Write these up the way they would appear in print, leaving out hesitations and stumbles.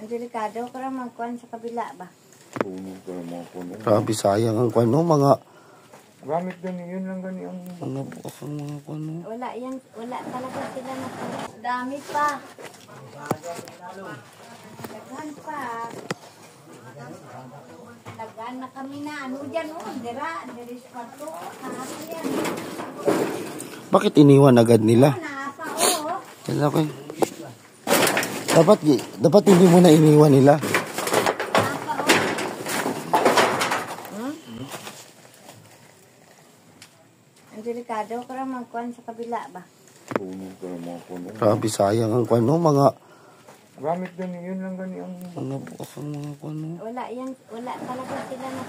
Ang delikado ko lang magkuhan sa kabila ba? Puno ka ng mga puno. Grabe, sayang ang kuwan, no? Mga... Gamit gani, yun lang gani ang... Mga bukas ang mga kuwan, no? Wala talaga sila na dami pa. Daghan pa. Daghan na kami na. Ano dyan, Diri sa kwarto. Nakasa yan. Bakit iniwan agad nila? Nakasa, Kaya ko dapat hindi mo na iniwan nila. Ang delikado ko lang magkuhan sa kabila ba? Puno ka ng mga puno. Grabe, sayang ang kuwan, no? Mga... Gamit gani, yun lang gani ang... Mga bukas ang mga kuwan, no? Wala talaga sila na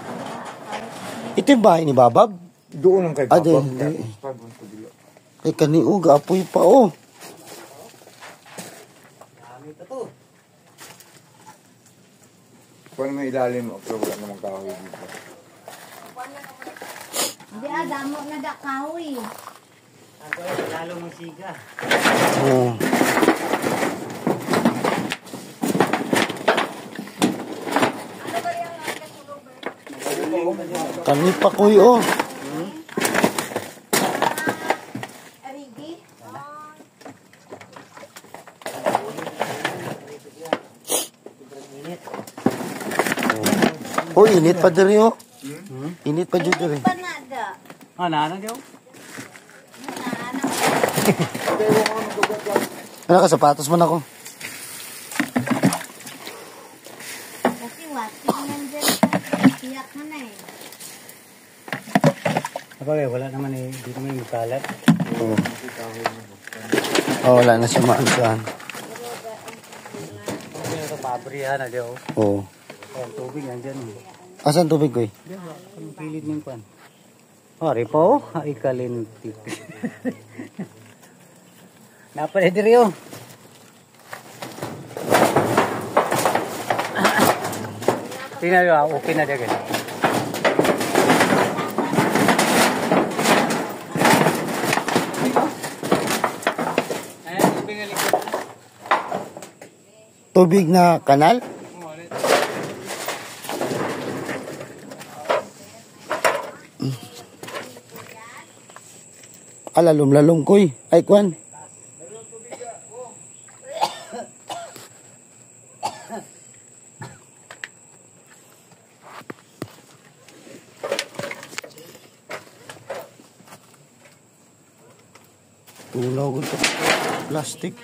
Ito yung bahay ni Babab? Doon lang kay Ah, Papa. hindi. Kay kaniog, apoy pa, oh. Kung may ilalim, pero wala namang kahoy dito. Hindi, damo na da kahoy. Lalo mong siga. Oh. Kanipa ko, oh. Arigi? Oh, init pa diri, oh. Init pa dyan diri. Panada. Nana daw? Ano ka, sapatos mo na ako. Kasi wati nandyan. Siyak na na Wala naman di naman yung kalat. Oh. Oh, wala na siya maansahan. Hindi na ito pabrihan na daw. Oh. Ang tubig nandyan. Asan tubig ko, eh? Ang pilit ng kwan. Ari po, ay kalintik. Napalay diri oh. Tingnan nyo, okay na dyan. Tubig na kanal? Alalom-lalom koy. Ay, kwan. Tulaw ko ito. Plastic.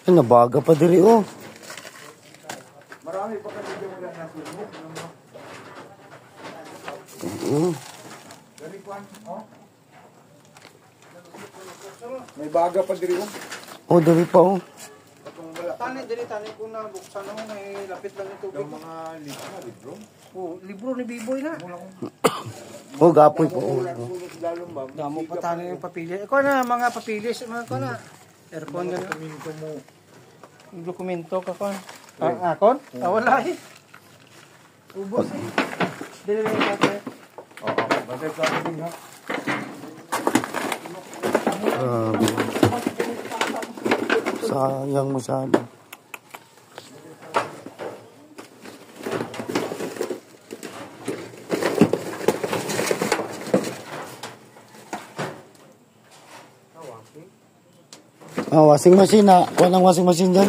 Ay, nabaga pa diri, oh. Marami pa kasi dyan wala na Facebook. May baga pa diri, oh. Oh, diri pa, oh. Tani ko na buksan mo, may lapit lang yung tubig. Yung mga libro. Oh, libro ni Biboy na. Oh, gapoy po, oh. Damo pa tani yung papili. Ikaw na, mga papilis, mga ko na. Aircon na. Dokumento mo. Yung dokumento ka kon. Akon? Wala eh. Ubos eh. Dili lang ito. Oo, bagay sa akin ha. Sayang masyado. Ah, washing machine na. Walang washing machine dyan.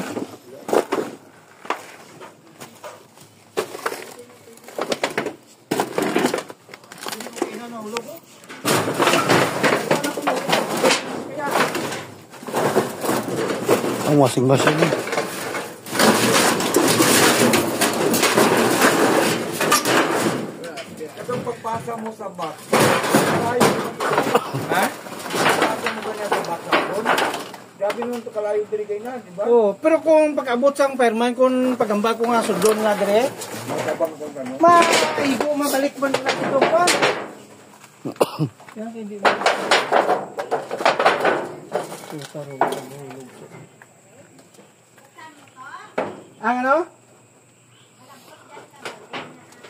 Ang washing machine. Itong pagpasa mo sa box. Ha? Pagpasa mo ba niya sa box hapon? Grabe nung ito kalayo diri kay na, di ba? Oh, pero kung pag-abot sang perman, kung pagambal ko nga sudon nga dire, Magkabang kung ano. maigo, mabalik man na ito pa. Yan, hindi na. Ang ano?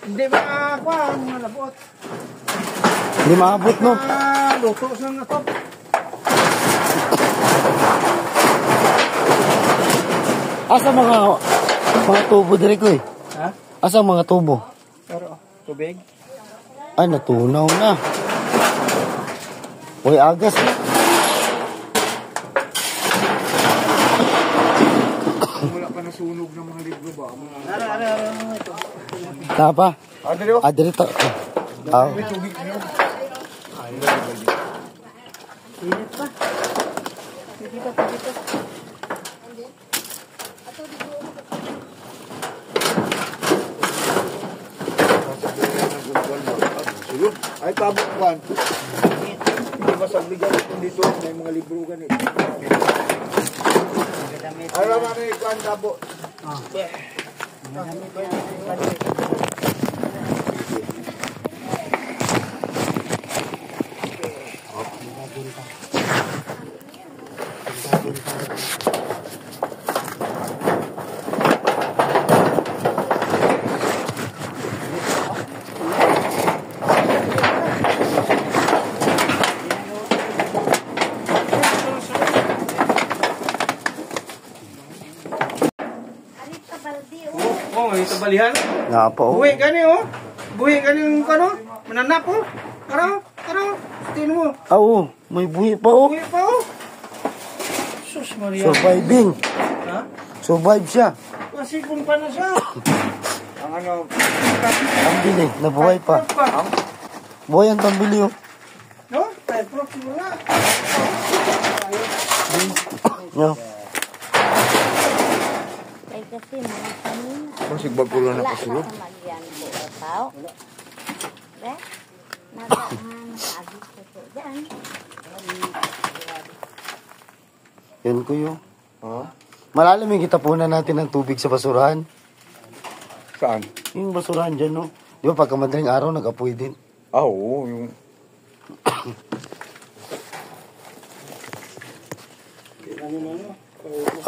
Hindi makakuha, mga labot. Hindi maabot, no? Luto sa nga to. Asa mga tubo dire ko eh? Ha? Asa mga tubo? Pero, tubig. Ay, natunaw na. Uy, agas na. Wala pa nasunog ng mga libro ba? Ano ito? Tapa? Adri oh. Dito. Ah. May tubig niyo. Init pa. Dito. Ay, tabok 1. Hindi masagligan kung dito. May mga libro ganito. Ay, naman na ikuan tabok. Alit ka baldi, oh. Oh, ito balihan. Nga po. Buhi gani oh. Buhi gani yung ano? Mananap oh. Ano? Tingnan mo. Oo, may buhi pa oh. Buhi pa oh. Sus Maria. Surviving. Ha? Survive siya. Masipon pa na siya. Ang ano, Tambili, nabuhay pa. Buhay ang tambili oh. No? Tayo prox mo na. No. Ay kasi mga kanina. masig bagkulo na Wala kasulog. sa magyan po, tao. Be? Nakaagit ko po dyan. Yan ko yun. Ha? Malalim yung kitapunan natin ng tubig sa basurahan. Saan? Yung basurahan dyan, no? Di ba pagka madaling araw, nag-apoy din. Ah, oo, yung...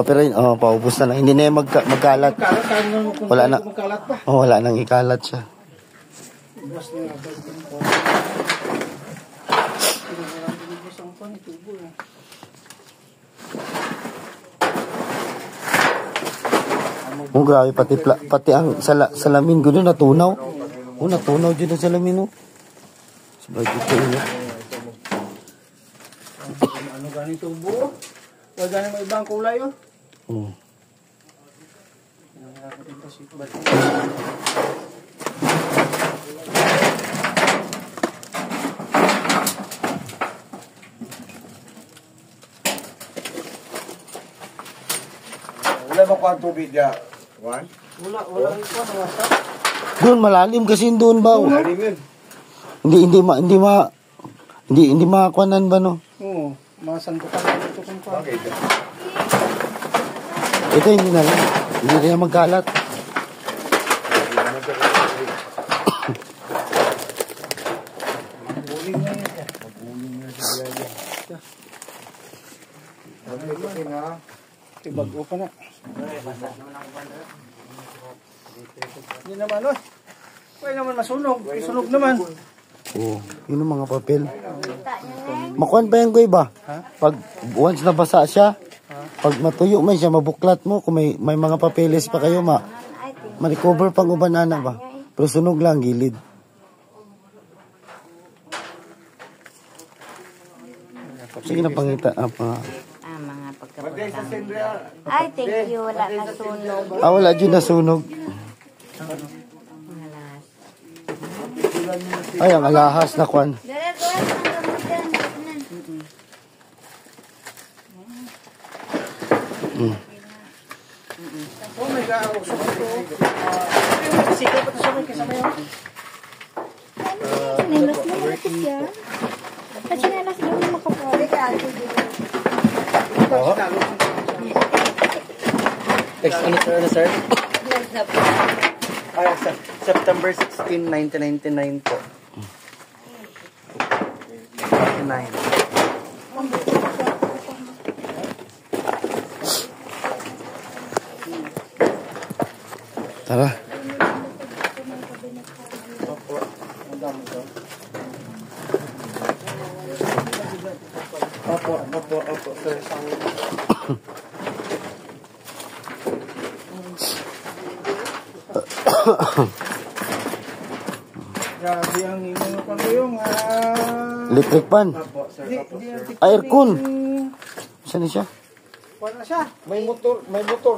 Pero yun, paubos na lang. Hindi na yung magkalat. Wala na. Magkalat pa. Wala nang ikalat siya. Bas na nga. Bas ang pan, tubo eh. Oh, grabe, pati ang salamin ko doon natunaw. Oh, natunaw dyan ang salamin, oh. Sabay dito, yun. Ano gani tubo? Wala gani may ibang kulay oh. Oh. Wala ba kung tubig niya? Juan? Wala ito na wasa. Doon, malalim kasi doon ba? Oh. Alim yun. Hindi makakuanan ba, no? Oo, mga sandukan na ito kung pa. Okay. Ito, hindi na lang. Hindi rin na magkalat. Buling na yun. Ibago pa na. Hindi naman oh. Pwede naman masunog. Masunog naman. Oo, yun ang mga papel. Makuan pa yan ko iba. Pag once nabasa siya, pag matuyo man siya, mabuklat mo. Kung may mga papeles pa kayo, ma-recover pang ubanana ba? Pero sunog lang, gilid. Sige na pangita. Mga pagkapalang. Ay, thank you. Wala na sunog. Wala dyan nasunog. Ay, ang alahas na kwan. Dire-dire ang gamot dyan. Oh my God. Sige pa ito sa may kasama yun. Sinelas mo malapit yan. At sinelas mo yung makapwede ka. Ano sir? Ay, September 16, 1999 po. 99. Tara. Opo. Ang dami ko. Opo, sir. Grabe ang inyong pangayong Electric pan. Opo, sir. Aircon. Saan siya? Wala siya. May motor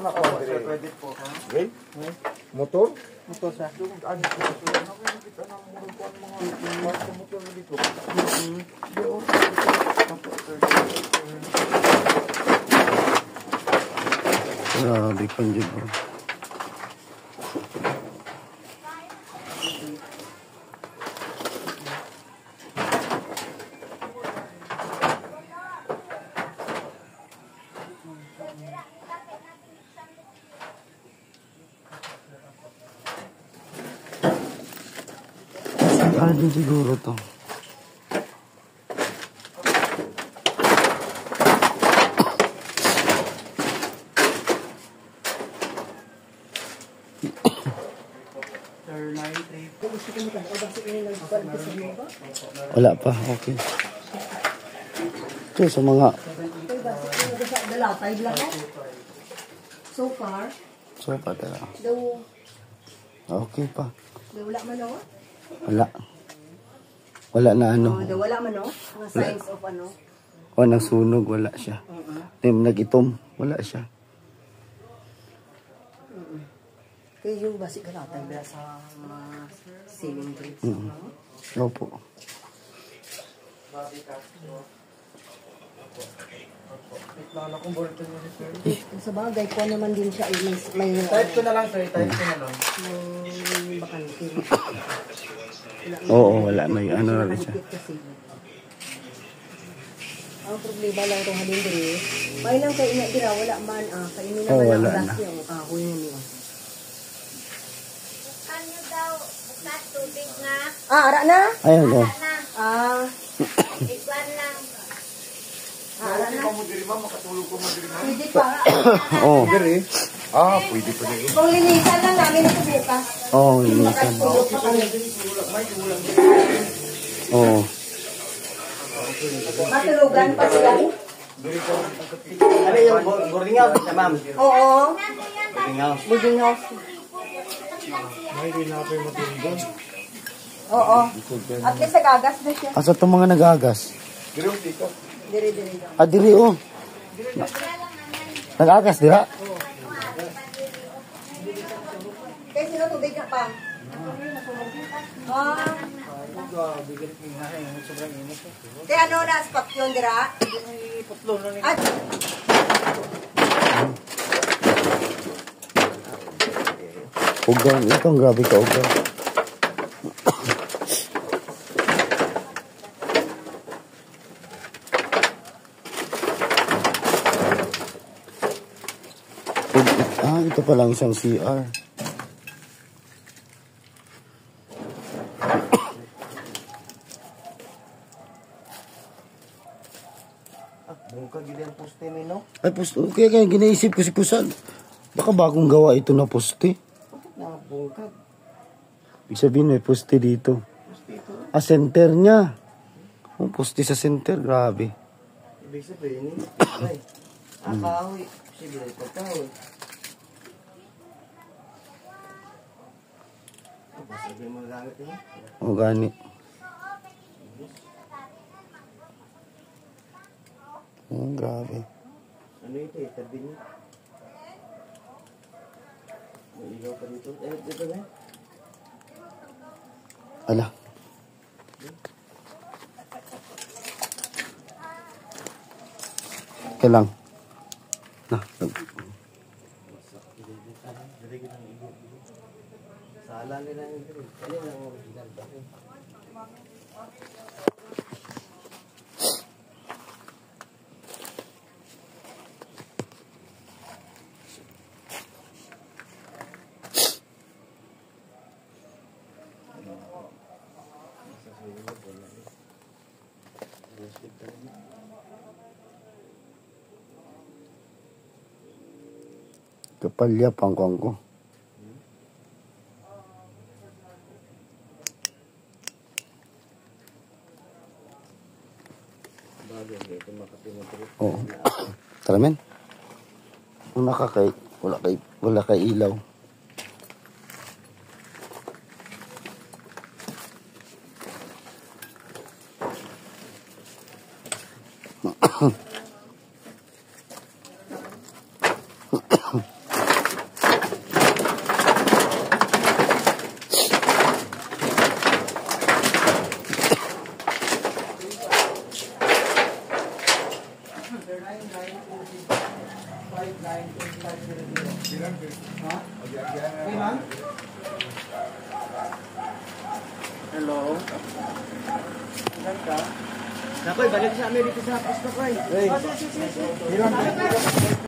na ako. Sir, pwede po. Ha? Okay? Motor? Ito siya. Grabe pan dyan. Din siguro to. Wala pa, okay. Ito sa mga So far, sopa tala. daw, Okay pa. wala man o. Wala. Wala na ano. Daw wala man o. Mga signs of ano. O nasunog, wala siya. Nag-itom, wala siya. Kaya yung basic ka natin sa ceiling grids. Opo. Lala kong board niyo, sir. Sa bagay ko naman din siya, may Type ko na lang, sir. Type ko na lang. bakante. Oo, wala. May ano na rin siya. Kasi. Ang problema lang itong halin din may lang kayo na dira, wala man, kainin naman wala ang na. gas yung kahoy na niya. Kanyo daw, bukas tubig na. Ara na? Ayun, oh. Na, ikwan lang. Ara na? Pwede pa. Oo. Pwede pa rin. Kung linisan lang namin ito bukas. Oo, linisan. Oo. Matulugan pa sila. Ano yung boarding house, ma'am? Oo. Boarding house. Boarding house. May ginapay matulog. Oo. At least nagagas na siya. Asa itong mga nagagas? Pero dito. Diri-diri lang. Ah, diri, oh. Nagagas, dira? Kaya sino tubig na pa? Kaya ano na, spot yun, dira? At, Ugang. Ito, ang grabe ka, ugang. Ito pa lang isang CR. Bungkag yun ang poste mo, no? Ay, poste. Kaya ginaisip ko si Pusan. Baka bagong gawa ito na poste. Bungkag. Ibig sabihin may poste dito. Center niya. Oh, poste sa center. Grabe. Ibig sabihin, ay, kahoy. Sige, ito kahoy. Sabi mo gamit mo? O, gani. Grabe. Ano ito eh? Tabi niyo? May ilaw pa dito? Dito na? Ala. Ito lang. Na. Sala nila yung dito. Ano yung ginagawa? Kapalya pangkong ko. Oo. Tara men. Wala kay ilaw. Hello? Ilan ka? Nakoy, balik sa Amerika sa hapos na koy. Hey.